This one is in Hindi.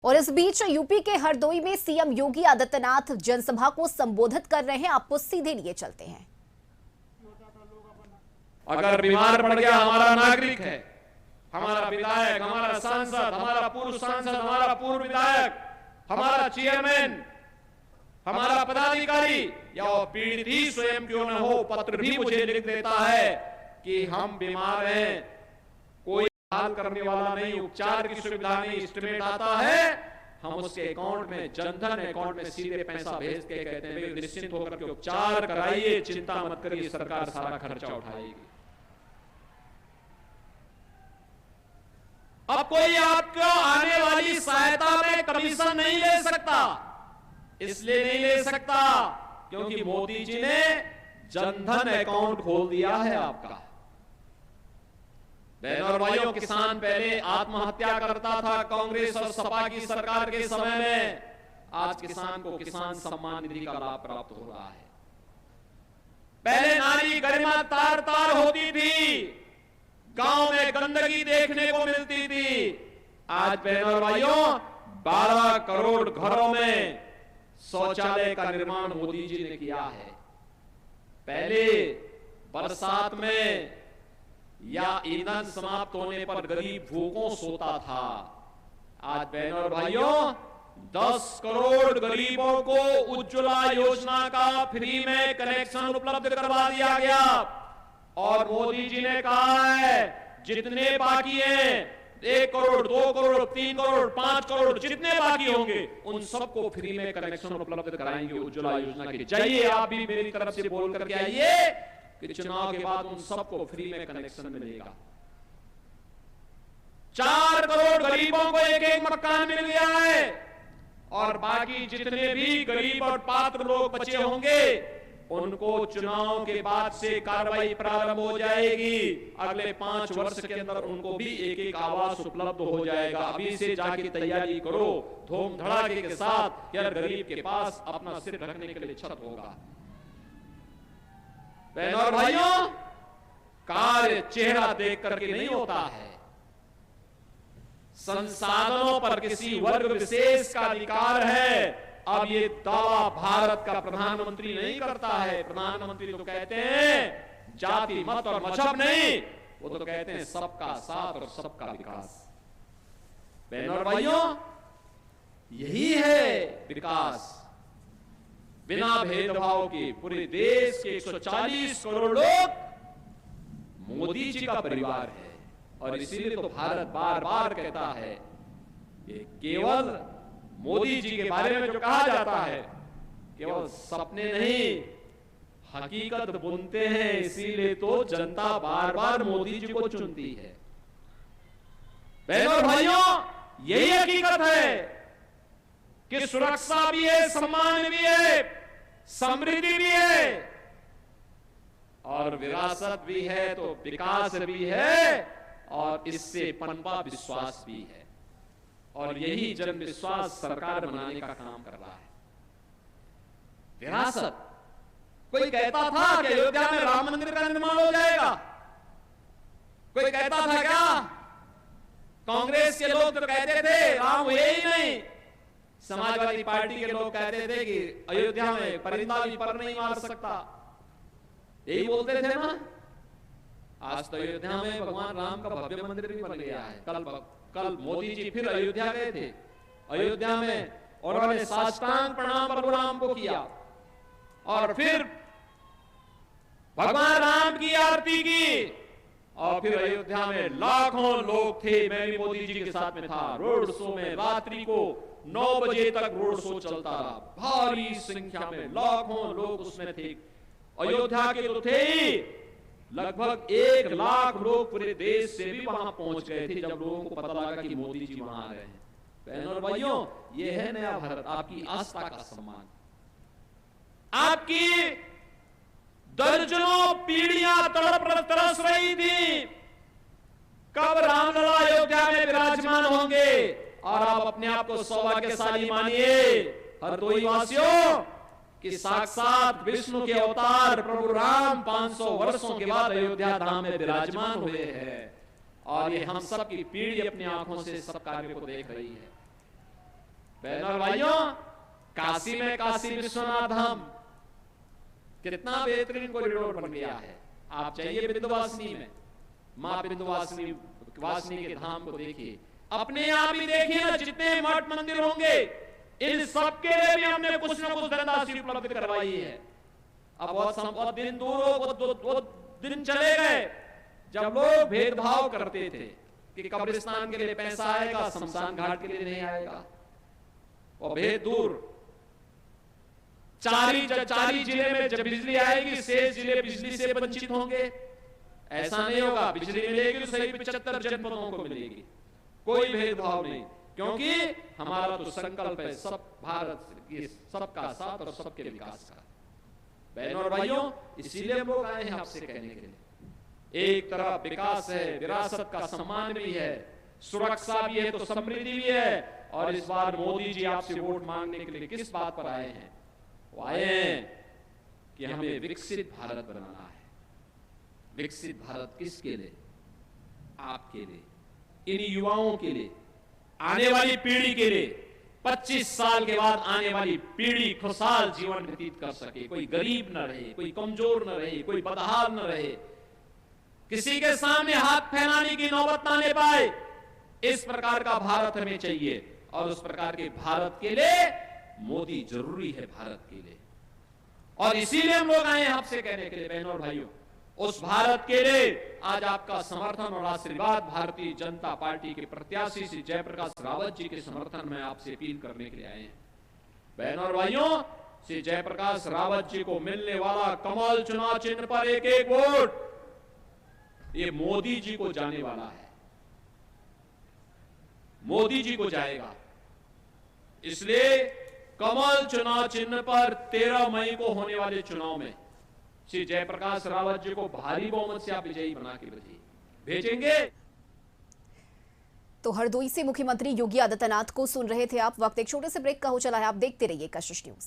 और इस बीच यूपी के हरदोई में सीएम योगी आदित्यनाथ जनसभा को संबोधित कर रहे हैं। आपको सीधे लिए चलते हैं। अगर बीमार पड़ गया हमारा नागरिक है, हमारा विधायक, हमारा सांसद, हमारा पूर्व सांसद, हमारा पूर्व विधायक, हमारा चेयरमैन, हमारा पदाधिकारी या वो पीड़ित ही स्वयं क्यों न हो, पत्र भी मुझे लिख देता है कि हम बीमार हैं, कोई हाल करने वाला नहीं, उपचार की सुविधा नहीं, एस्टिमेट आता है, हम उसके अकाउंट में, जनधन अकाउंट में सीधे पैसा भेज के कहते हैं निश्चिंत होकर के उपचार कराइए, चिंता मत करिए, सरकार सारा खर्चा उठाएगी। अब कोई आपको आने वाली सहायता में कमीशन नहीं ले सकता, इसलिए नहीं ले सकता क्योंकि मोदी जी ने जनधन अकाउंट खोल दिया है आपका। बहनों और भाइयों, किसान पहले आत्महत्या करता था कांग्रेस और सपा की सरकार के समय में, आज किसान को किसान सम्मान निधि का लाभ प्राप्त हो रहा है। पहले नारी गरिमा तार तार होती थी, गांव में गंदगी देखने को मिलती थी, आज बहनों और भाइयों 12 करोड़ घरों में शौचालय का निर्माण मोदी जी ने किया है। पहले बरसात में या ईंधन समाप्त होने पर गरीब भूखों सोता था, आज बहनों और भाइयों 10 करोड़ गरीबों को उज्ज्वला योजना का फ्री में कनेक्शन उपलब्ध करवा दिया गया। और मोदी जी ने कहा है जितने बाकी हैं, 1 करोड़, 2 करोड़, 3 करोड़, 5 करोड़, जितने बाकी होंगे उन सबको फ्री में कनेक्शन उपलब्ध कराएंगे उज्ज्वला योजना के। जाइए आप भी मेरी तरफ से बोल करके आइए कि चुनाव के बाद उन सबको फ्री में कनेक्शन मिलेगा। 4 करोड़ गरीबों को एक मकान मिल गया है और बाकी जितने भी गरीब और पात्र लोग बचे होंगे उनको चुनाव के बाद से कार्रवाई प्रारंभ हो जाएगी। अगले 5 वर्ष के अंदर उनको भी एक आवास उपलब्ध हो जाएगा। अभी से जाके तैयारी करो धूम धड़ाके के साथ, यार गरीब के पास अपना सिर रखने के लिए छत होगा। बहनों और भाइयों, कार्य चेहरा देख करके नहीं होता है, संसाधनों पर किसी वर्ग विशेष का अधिकार है। अब ये दावा भारत का प्रधानमंत्री नहीं करता है। प्रधानमंत्री तो कहते हैं जाति मत और मजहब नहीं, वो तो कहते हैं सबका साथ और सबका विकास। बहनों और भाइयों, यही है विकास, बिना भेदभाव के पूरे देश के 140 करोड़ लोग मोदी जी का परिवार है। और इसीलिए तो भारत बार बार कहता है कि केवल मोदी जी के बारे में जो कहा जाता है केवल सपने नहीं, हकीकत बुनते हैं, इसीलिए तो जनता बार बार मोदी जी को चुनती है। बहनों और भाइयों, यही हकीकत है कि सुरक्षा भी है, सम्मान भी है, समृद्धि भी है और विरासत भी है, तो विकास भी है और इससे पनपा विश्वास भी है। और यही जन विश्वास सरकार बनाने का काम कर रहा है। विरासत, कोई कहता था कि अयोध्या में राम मंदिर का निर्माण हो जाएगा, कोई कहता था क्या? कांग्रेस के लोग तो कहते थे राम हुए ही नहीं, समाजवादी पार्टी के लोग कहते थे कि अयोध्या में परिंदा भी पर नहीं मार सकता, यही बोलते थे ना। आज तो अयोध्या में भगवान राम का भव्य मंदिर भी बन गया है। कल मोदी जी फिर अयोध्या गए थे, अयोध्या में उन्होंने साष्टांग प्रणाम प्रभु राम को किया और फिर भगवान राम की आरती की और फिर अयोध्या में लाखों लोग थे। मैं भी मोदी जी के साथ में था। रोड शो में रात्रि को 9 बजे तक रोड शो चलता रहा, भारी संख्या में लाखों लोग उसमें थे। अयोध्या के तो थे ही, लगभग 1 लाख लोग पूरे देश से भी वहां पहुंच गए थे जब लोगों को पता लगा कि मोदी जी वहां आ गए हैं। बहनों और भाइयों, ये है नया भारत, आपकी आस्था का सम्मान। आपकी दर्जनों पीढ़ियां तरस रही थी कब रामलला अयोध्या में विराजमान होंगे, और आप अपने आप को सौभाग्यशाली मानिए हरदोई वासियों कि साक्षात विष्णु के अवतार प्रभु राम 500 वर्षों के बाद अयोध्या धाम में विराजमान हुए हैं और ये हम सब की पीढ़ी अपनी आंखों से सब कार्य को देख रही है। बहनों और भाइयों, काशी में काशी विश्वनाथ धाम कितना बेहतरीन कॉरिडोर बन गया है। आप जाइए विंध्यवासिनी में, मां विंध्यवासिनी के धाम को देखिए, अपने आप ही देखिए ना, जितने मठ मंदिर होंगे इन सबके लिए भी हमने कुछ न कुछ धनराशि उपलब्ध करवाई है। अब बहुत दिन दूर हो, बहुत दिन चले गए जब लोग भेदभाव करते थे कि कब्रिस्तान के लिए पैसा आएगा, शमशान घाट के लिए नहीं आएगा। और भेद दूर, चारी जिले में जब बिजली आएगी, शेष जिले बिजली से वंचित होंगे। ऐसा नहीं होगा, बिजली मिलेगी तो सही 75 जनपदों को मिलेगी, कोई भेदभाव नहीं, क्योंकि हमारा तो संकल्प है सब भारत के सबका साथ और सबके विकास का। बहनों और भाइयों, इसीलिए हम लोग आए हैं आपसे कहने के लिए, एक तरफ विकास है, विरासत का सम्मान भी है, सुरक्षा भी है तो समृद्धि भी है। और इस बार मोदी जी आपसे वोट मांगने के लिए किस बात पर आए हैं? वो आए हैं कि हमें विकसित भारत बनाना है। विकसित भारत किसके लिए? आपके लिए, इन युवाओं के लिए, आने वाली पीढ़ी के लिए। 25 साल के बाद आने वाली पीढ़ी खुशहाल जीवन व्यतीत कर सके, कोई गरीब न रहे, कोई कमजोर न रहे, कोई बदहाल न रहे, किसी के सामने हाथ फैलाने की नौबत ना ले पाए। इस प्रकार का भारत हमें चाहिए, और उस प्रकार के भारत के लिए मोदी जरूरी है भारत के लिए। और इसीलिए हम लोग आए हैं आपसे कहने के लिए बहनों और भाइयों, उस भारत के लिए आज आपका समर्थन और आशीर्वाद भारतीय जनता पार्टी के प्रत्याशी श्री जयप्रकाश रावत जी के समर्थन में आपसे अपील करने के लिए आए हैं। बहनों और भाइयों, श्री जयप्रकाश रावत जी को मिलने वाला कमल चुनाव चिन्ह पर एक एक वोट ये मोदी जी को जाने वाला है, मोदी जी को जाएगा। इसलिए कमल चुनाव चिन्ह पर 13 मई को होने वाले चुनाव में श्री जयप्रकाश रावत जी को भारी बहुमत से आप विजयी बना के भेजेंगे। तो हरदोई से मुख्यमंत्री योगी आदित्यनाथ को सुन रहे थे आप। वक्त एक छोटे से ब्रेक का हो चला है, आप देखते रहिए कशिश न्यूज।